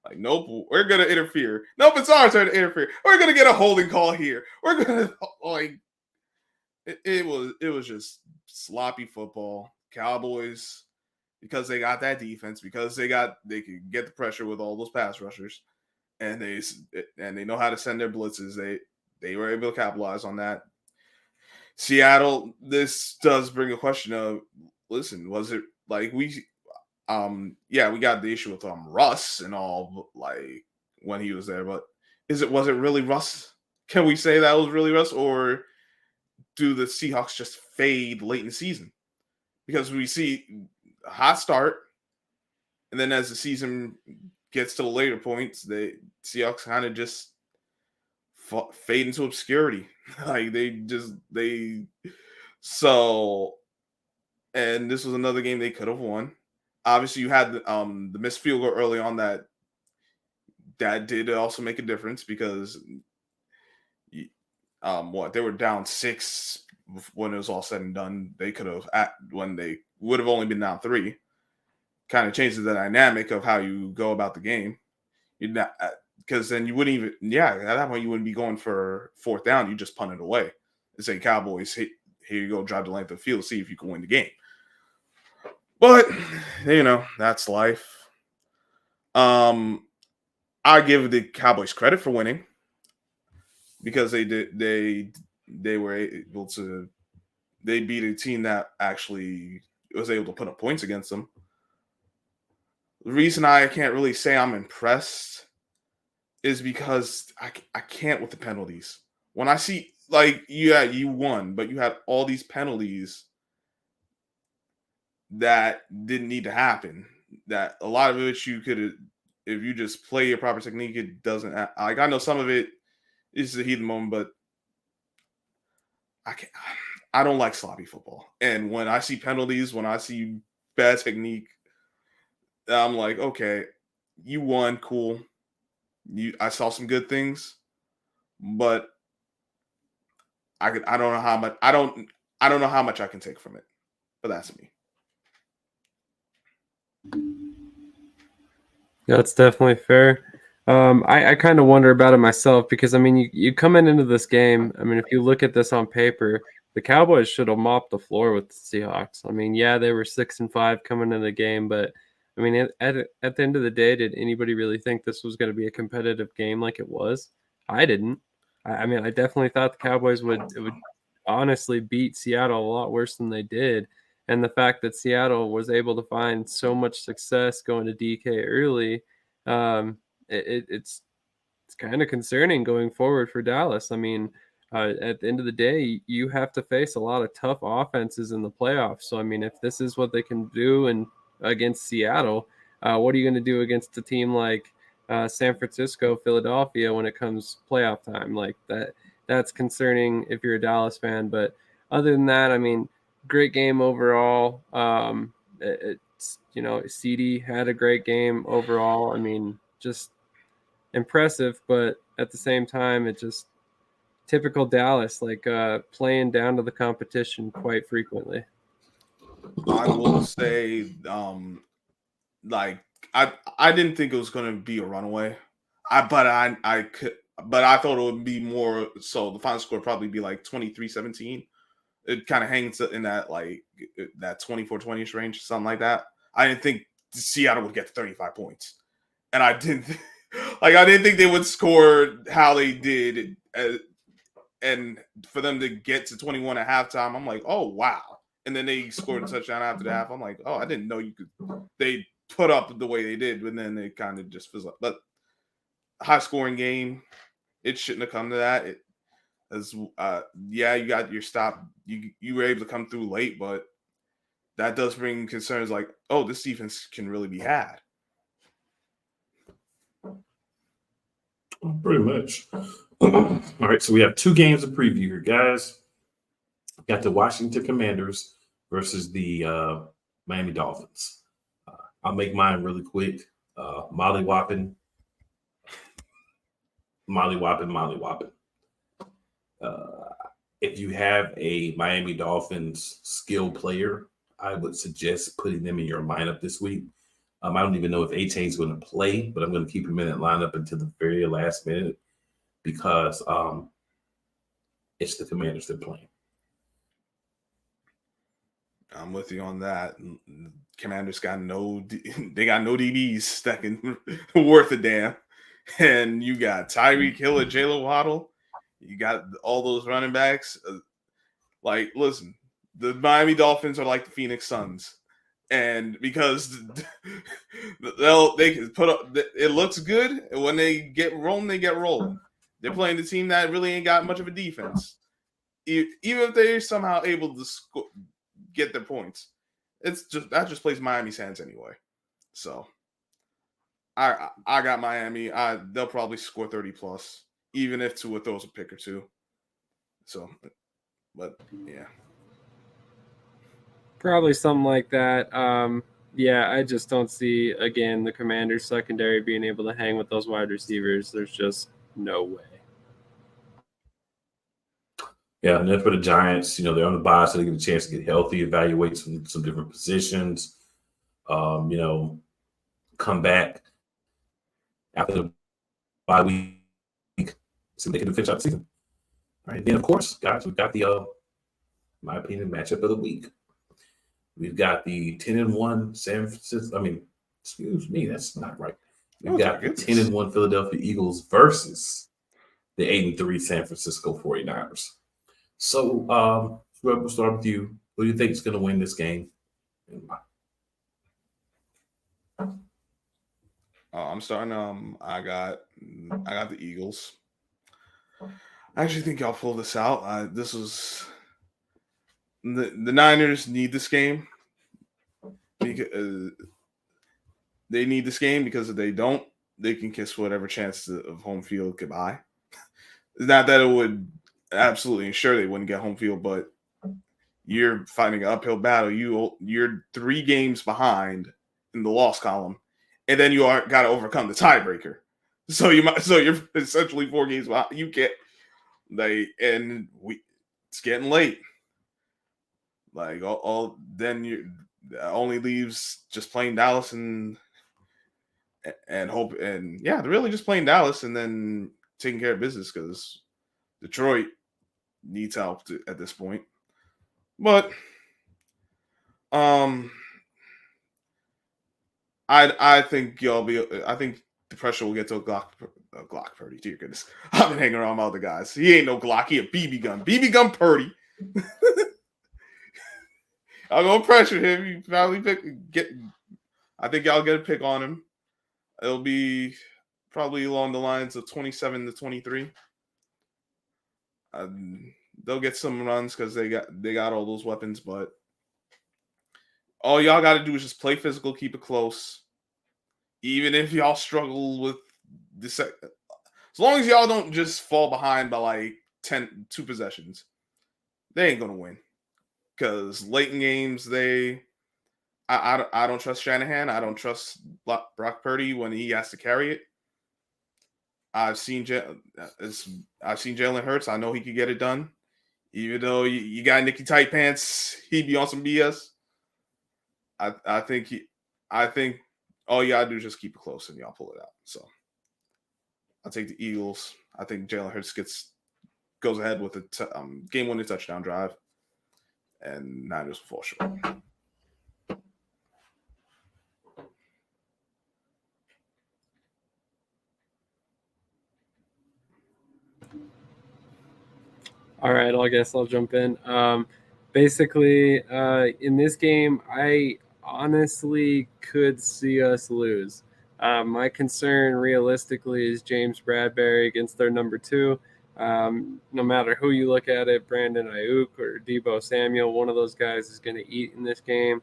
Like, nope, we're gonna interfere. Nope, it's our turn to interfere. We're gonna get a holding call here. We're gonna like, it was just sloppy football. Cowboys, because they got that defense, because they could get the pressure with all those pass rushers, and they know how to send their blitzes. They were able to capitalize on that. Seattle, this does bring a question of, listen, was it like we got the issue with Russ and all, like, when he was there, but was it really Russ? Can we say that was really Russ, or do the Seahawks just fade late in the season? Because we see a hot start, and then as the season gets to the later points, the Seahawks kind of just fade into obscurity. Like, and this was another game they could have won. Obviously, you had the missed field goal early on that did also make a difference, because they were down 6 when it was all said and done. They could have, when they would have only been down 3, kind of changes the dynamic of how you go about the game. You're not, because then you wouldn't even, at that point you wouldn't be going for 4th down. You just punt it away and say, Cowboys, here you go, drive the length of the field, see if you can win the game. But, that's life. I give the Cowboys credit for winning, because they were able to, they beat a team that actually was able to put up points against them. The reason I can't really say I'm impressed is because I can't with the penalties. When I see, like, you won, but you had all these penalties that didn't need to happen. That a lot of it you could, if you just play your proper technique, it doesn't. Like, I know some of it is the heat of the moment, but I don't like sloppy football. And when I see penalties, when I see bad technique, I'm like, okay, you won, cool. I saw some good things, but I don't know how much I don't know how much I can take from it. But that's me. That's definitely fair. I kind of wonder about it myself, because, I mean, you coming into this game, I mean, if you look at this on paper, the Cowboys should have mopped the floor with the Seahawks. I mean, yeah, they were 6-5 coming into the game, but, I mean, at the end of the day, did anybody really think this was going to be a competitive game like it was? I didn't. I mean, I definitely thought the Cowboys would honestly beat Seattle a lot worse than they did. And the fact that Seattle was able to find so much success going to DK early, it's kind of concerning going forward for Dallas. I mean, at the end of the day, you have to face a lot of tough offenses in the playoffs. So, I mean, if this is what they can do against Seattle, what are you going to do against a team like San Francisco, Philadelphia when it comes playoff time? Like that's concerning if you're a Dallas fan. But other than that, I mean, great game overall. CD had a great game overall. I mean, just impressive, but at the same time, it just typical Dallas, like playing down to the competition quite frequently. I will say, like I didn't think it was going to be a runaway. I thought it would be more. So the final score would probably be like 23-17. It kind of hangs in that like that 24-20 range, something like that. I didn't think Seattle would get to 35 points, and I didn't I didn't think they would score how they did, and for them to get to 21 at halftime, I'm like, oh wow. And then they scored a touchdown after the half. I'm like, oh, I didn't know you could. They put up the way they did, but then it kind of just fizzled. But high scoring game, it shouldn't have come to that. Yeah, you got your stop. You were able to come through late, but that does bring concerns like, oh, this defense can really be had. Pretty much. All right, so we have 2 games to preview here, guys. Got the Washington Commanders versus the Miami Dolphins. I'll make mine really quick. Molly whopping. If you have a Miami Dolphins skill player, I would suggest putting them in your lineup this week. I don't even know if A-Chain's going to play, but I'm going to keep him in that lineup until the very last minute because it's the Commanders they're playing. I'm with you on that. Commanders got no DBs that can worth a damn, and you got Tyreek Hill and Jalen Waddle. You got all those running backs. Like, listen, the Miami Dolphins are like the Phoenix Suns, and because they can put up, it looks good, and when they get rolling, they get rolling. They're playing the team that really ain't got much of a defense. Even if they're somehow able to get their points, that just plays Miami's hands anyway. So I got Miami. They'll probably score 30 plus, even if Tua throws a pick or two. So, but yeah, Probably something like that. Yeah, I just don't see again the Commanders secondary being able to hang with those wide receivers. There's just no way. Yeah, and then for the Giants, they're on the bye, so they get a chance to get healthy, evaluate some different positions, come back after the bye week, so they can finish out the season. All right, then of course, guys, we've got the, my opinion, matchup of the week. We've got the 10-1 San Francisco. Excuse me, that's not right. We've got the 10-1 Philadelphia Eagles versus the 8-3 San Francisco 49ers. So, we'll start with you. Who do you think is going to win this game? I'm starting. I got the Eagles. I actually think y'all pull this out. This was the Niners need this game because they need this game because if they don't, they can kiss whatever chance of home field goodbye. Not that it would absolutely ensure they wouldn't get home field, but you're fighting an uphill battle. You're 3 games behind in the loss column, and then you got to overcome the tiebreaker. So you're essentially 4 games behind. You can't it's getting late. Like then you only leaves just playing Dallas and hope really just playing Dallas and then taking care of business because Detroit needs help at this point. But I think I think the pressure will get to a Glock Purdy. Dear goodness, I've been hanging around my other guys. He ain't no Glock. He a BB gun. BB gun Purdy. I'm gonna pressure him. You finally I think y'all get a pick on him. It'll be probably along the lines of 27-23. They'll get some runs because they got all those weapons, but all y'all got to do is just play physical, keep it close. Even if y'all struggle with this, as long as y'all don't just fall behind by like 2 possessions, they ain't gonna win. Because late in games, I don't trust Shanahan. I don't trust Brock Purdy when he has to carry it. I've seen Jalen Hurts. I know he could get it done. Even though you got Nicky Tight Pants, he'd be on some BS. I think all you gotta do is just keep it close and y'all pull it out. So I'll take the Eagles. I think Jalen Hurts goes ahead with a game-winning touchdown drive, and Niners will fall short. All right, I guess I'll jump in. Basically, in this game, I honestly could see us lose. My concern, realistically, is James Bradbury against their number 2. No matter who you look at it, Brandon Ayuk or Deebo Samuel, one of those guys is going to eat in this game.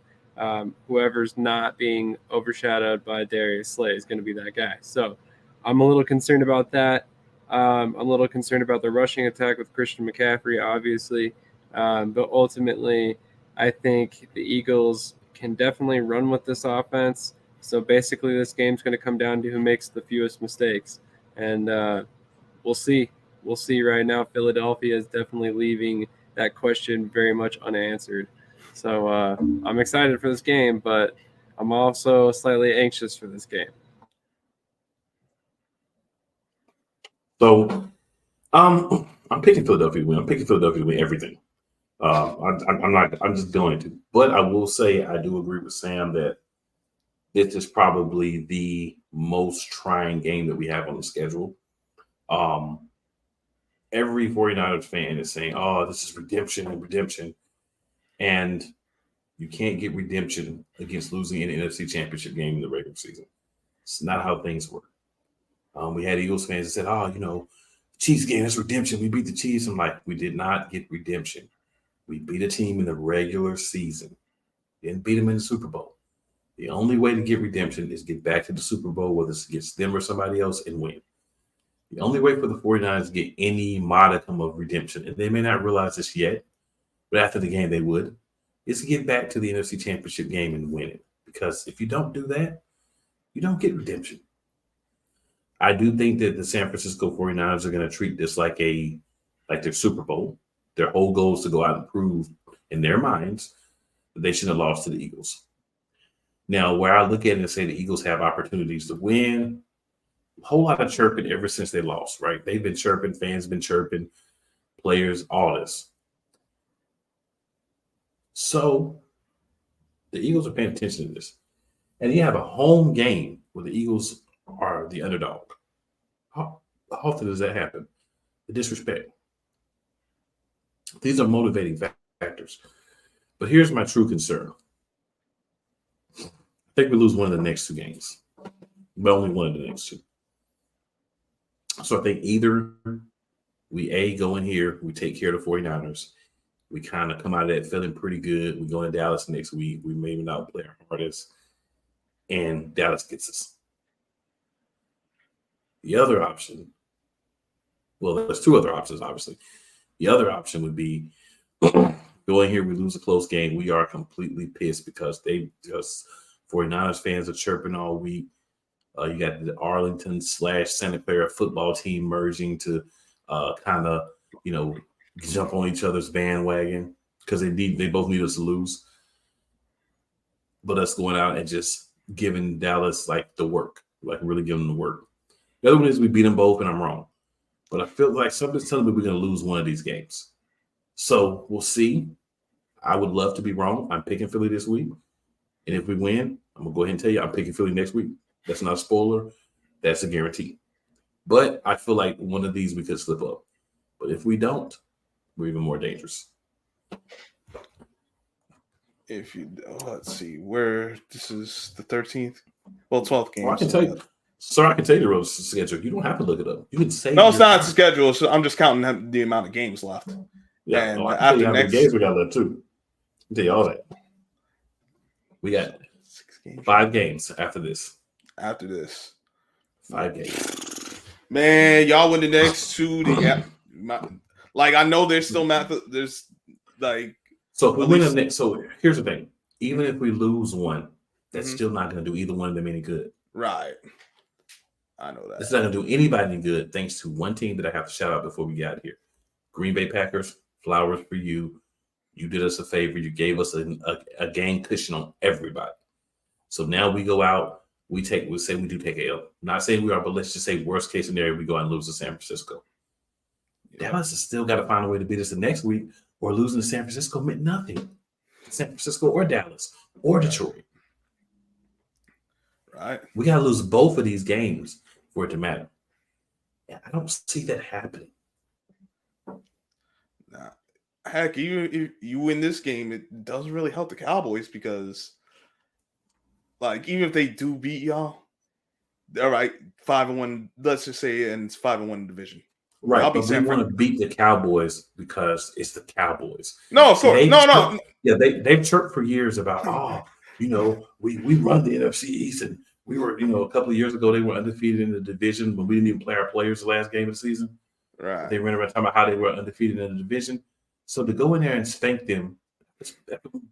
Whoever's not being overshadowed by Darius Slay is going to be that guy. So I'm a little concerned about that. I'm a little concerned about the rushing attack with Christian McCaffrey, obviously. But ultimately, I think the Eagles can definitely run with this offense. So basically, this game's going to come down to who makes the fewest mistakes. And we'll see. We'll see right now. Philadelphia is definitely leaving that question very much unanswered. So I'm excited for this game, but I'm also slightly anxious for this game. So, I'm picking Philadelphia to win. I'm picking Philadelphia to win everything. I'm just going to. But I will say I do agree with Sam that this is probably the most trying game that we have on the schedule. Every 49ers fan is saying, oh, this is redemption and redemption. And you can't get redemption against losing an NFC Championship game in the regular season. It's not how things work. We had Eagles fans that said, oh, Chiefs game, that's redemption. We beat the Chiefs. I'm like, we did not get redemption. We beat a team in the regular season. Didn't beat them in the Super Bowl. The only way to get redemption is get back to the Super Bowl, whether it's against them or somebody else, and win. The only way for the 49ers to get any modicum of redemption, and they may not realize this yet, but after the game they would, is to get back to the NFC Championship game and win it. Because if you don't do that, you don't get redemption. I do think that the San Francisco 49ers are going to treat this like their Super Bowl. Their whole goal is to go out and prove in their minds that they shouldn't have lost to the Eagles. Now, where I look at it and say the Eagles have opportunities to win, a whole lot of chirping ever since they lost, right? They've been chirping, fans been chirping, players, all this. So the Eagles are paying attention to this. And you have a home game where the Eagles are the underdog. How often does that happen? The disrespect. These are motivating factors. But here's my true concern. I think we lose one of the next 2 games, but only one of the next 2. So I think either we go in here, we take care of the 49ers, we kind of come out of that feeling pretty good. We go to Dallas next week. We maybe not play our hardest, and Dallas gets us. The other option, well, there's 2 other options, obviously. The other option would be go in here, we lose a close game. We are completely pissed because 49ers fans are chirping all week. You got the Arlington / Santa Clara football team merging to kind of, jump on each other's bandwagon because they both need us to lose. But us going out and just giving Dallas the work, really giving them the work. The other one is we beat them both, and I'm wrong. But I feel like something's telling me we're going to lose one of these games. So we'll see. I would love to be wrong. I'm picking Philly this week. And if we win, I'm going to go ahead and tell you I'm picking Philly next week. That's not a spoiler. That's a guarantee. But I feel like one of these we could slip up. But if we don't, we're even more dangerous. Let's see, where this is the 13th, 12th game. I can tell you. Sir, I can tell you the road schedule. You don't have to look it up. You can say no, it's not the schedule. So I'm just counting the amount of games left. Yeah, and I can tell you how many games we got left too. I'll tell you all that. We got 6 games. 5 games after this. After this, 5 games. Man, y'all win the next 2. I know there's still math. There's So if we win the next. So here's the thing. Even if we lose one, that's Mhm. still not going to do either one of them any good. Right. I know that. It's not going to do anybody any good, thanks to one team that I have to shout out before we get out of here. Green Bay Packers, flowers for you. You did us a favor. You gave us a game cushion on everybody. So now we go out. We say we do take a L. Not saying we are, but let's just say worst case scenario, we go out and lose to San Francisco. Dallas has still got to find a way to beat us the next week, or losing to San Francisco meant nothing. San Francisco or Dallas or Detroit. Right. We got to lose both of these games for it to matter. And I don't see that happening. Nah. Heck, even if you win this game, it doesn't really help the Cowboys because, like, even if they do beat y'all, all right, 5-1. Let's just say, and it's 5-1 division. Right, I'll be but we want to beat the Cowboys because it's the Cowboys. No, of course. No. Yeah, they've chirped for years about, we run the NFC East, and we were, a couple of years ago, they were undefeated in the division when we didn't even play our players the last game of the season. Right. They ran around talking about how they were undefeated in the division. So to go in there and spank them,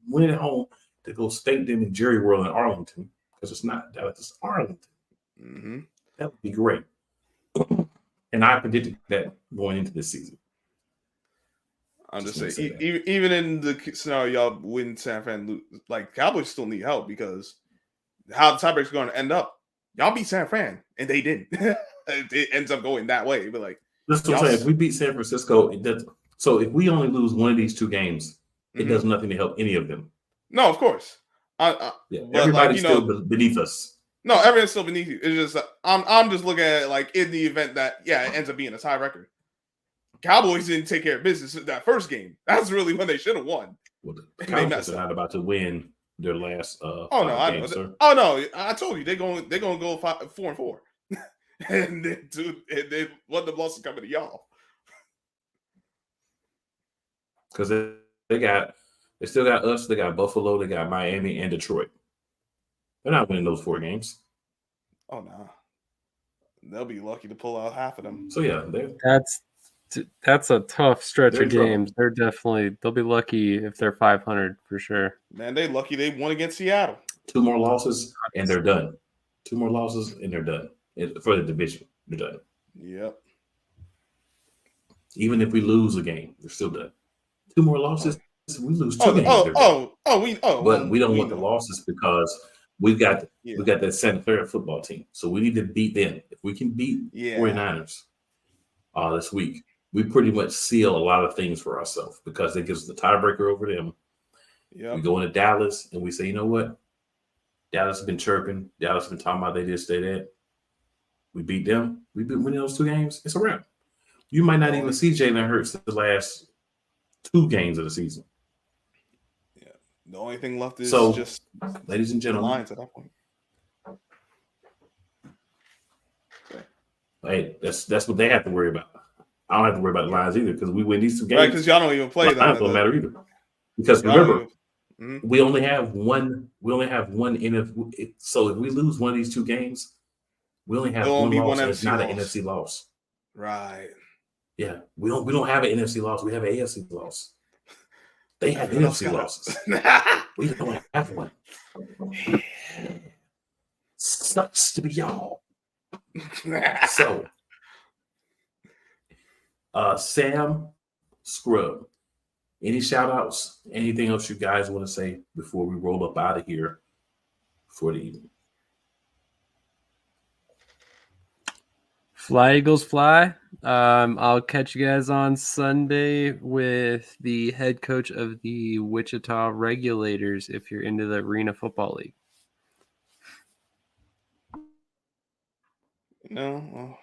win at home, to go spank them in Jerry World in Arlington, because it's not Dallas, it's Arlington. Mm-hmm. That would be great. And I predicted that going into this season. I'm just saying, even in the scenario y'all win San Fran, like Cowboys still need help because how the tiebreak's going to end up, y'all beat San Fran and they didn't. It ends up going that way. But like, that's what I'm saying. If we beat San Francisco, it does. So if we only lose one of these two games, it does nothing to help any of them. No, of course. Everybody's still beneath us. No, everyone's still beneath you. It's just I'm just looking at it like in the event that it ends up being a tiebreaker. Cowboys didn't take care of business that first game. That's really when they should have won. Well, the Cowboys are not about to win their last. Games, sir. Oh no, I told you they're going to go 4-4, and then one of the losses coming to y'all because they still got us. They got Buffalo. They got Miami and Detroit. They're not winning those 4 games. Oh no, they'll be lucky to pull out half of them. So yeah, that's a tough stretch of games. They'll be lucky if they're 500 for sure. Man, they lucky they won against Seattle. 2 more losses and they're done. 2 more losses and they're done for the division. They're done. Yep. Even if we lose a game, they're still done. 2 more losses, we lose 2 games. But we don't want the losses because we got that Santa Clara football team. So we need to beat them. If we can beat 49ers this week, we pretty much seal a lot of things for ourselves because it gives us the tiebreaker over them. Yep. We go into Dallas and we say, you know what? Dallas has been chirping. Dallas has been talking about they did stay there. We beat them. We've been winning those 2 games. It's a wrap. You might not even see Jalen Hurts the last 2 games of the season. Yeah. The only thing left is just ladies and gentlemen, lines at that point. Hey, that's what they have to worry about. I don't have to worry about the lines either because we win these 2 games. Right, because y'all don't even play them. Lines don't matter either. Because remember, we only have one. We only have one NFC. So if we lose one of these 2 games, we only have one loss. It's not an NFC loss. Right. Yeah, we don't have an NFC loss. We have an AFC loss. They have NFC losses. We don't have one. Sucks to be y'all. So, Sam Scrub, any shout outs? Anything else you guys want to say before we roll up out of here for the evening? Fly, Eagles, fly. I'll catch you guys on Sunday with the head coach of the Wichita Regulators if you're into the Arena Football League. No.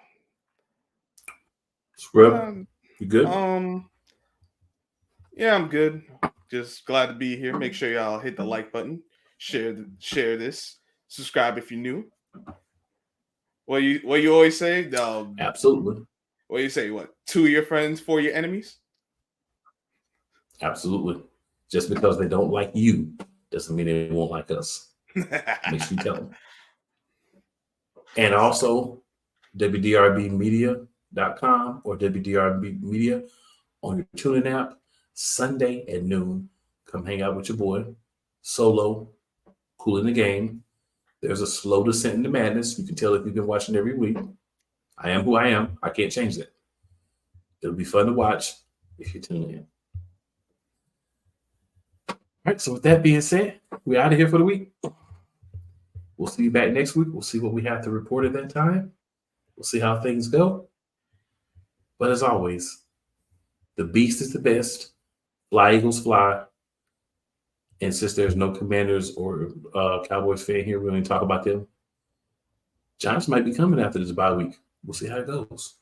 Scrub, you good? Yeah, I'm good. Just glad to be here. Make sure y'all hit the like button, share this, subscribe if you're new. What you always say? Absolutely. What do you say? What? 2 of your friends, 4 of your enemies? Absolutely. Just because they don't like you doesn't mean they won't like us. Make sure you tell them. And also, WDRBmedia.com or WDRB Media on your TuneIn app, Sunday at noon. Come hang out with your boy, Solo, cool in the game. There's a slow descent into madness. You can tell if you've been watching every week. I am who I am. I can't change that. It'll be fun to watch if you tune in. All right. So with that being said, we're out of here for the week. We'll see you back next week. We'll see what we have to report at that time. We'll see how things go. But as always, the Beast is the best. Fly, Eagles, fly. And since there's no Commanders or Cowboys fan here, we only talk about them. Giants might be coming after this bye week. We'll see how it goes.